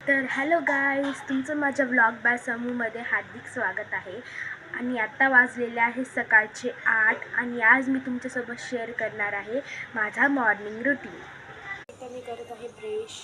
तर hello guys, तुमचं माझ्या व्लॉग बाय समूमध्ये हार्दिक स्वागत आहे. आणि आत्ता वाजलेले आहे सकाळचे 8 आणि आज मी तुमच्यासोबत शेअर करणार आहे माझा मॉर्निंग रुटीन. आता मी करत आहे ब्रश.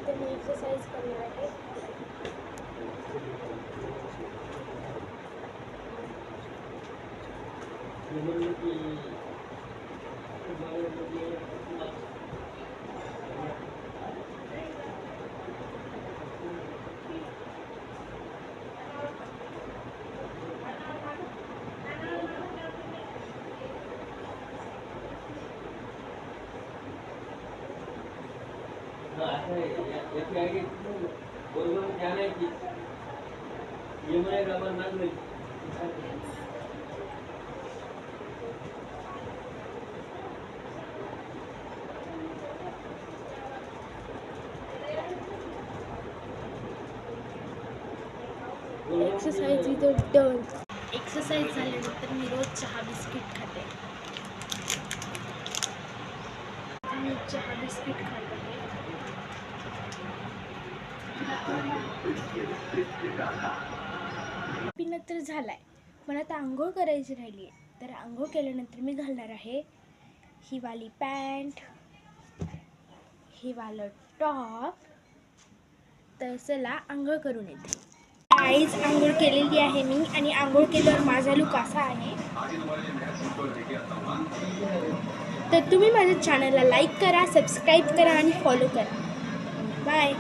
तर मी एक्सरसाइज करणार आहे. Exercise is done. एक्सरसाइज झाल्यानंतर मी रोज चहा बिस्किट खाते. मी चहा बिस्किट खाते. पिणं तर झालाय, पण आता आंघोळ करायची राहिली आहे. तर आंघोळ केल्यानंतर मी घालणार आहे ही वाली पॅन्ट, ही वालं टॉप. तर चला आंघोळ करून येते. आईच आंघोळ केलेली आहे मी, आणि आंघोळ केल्यावर माझा लुक असा आहे. तर तुम्ही माझ्या चॅनलला लाईक करा, सबस्क्राईब करा आणि फॉलो करा. बाय.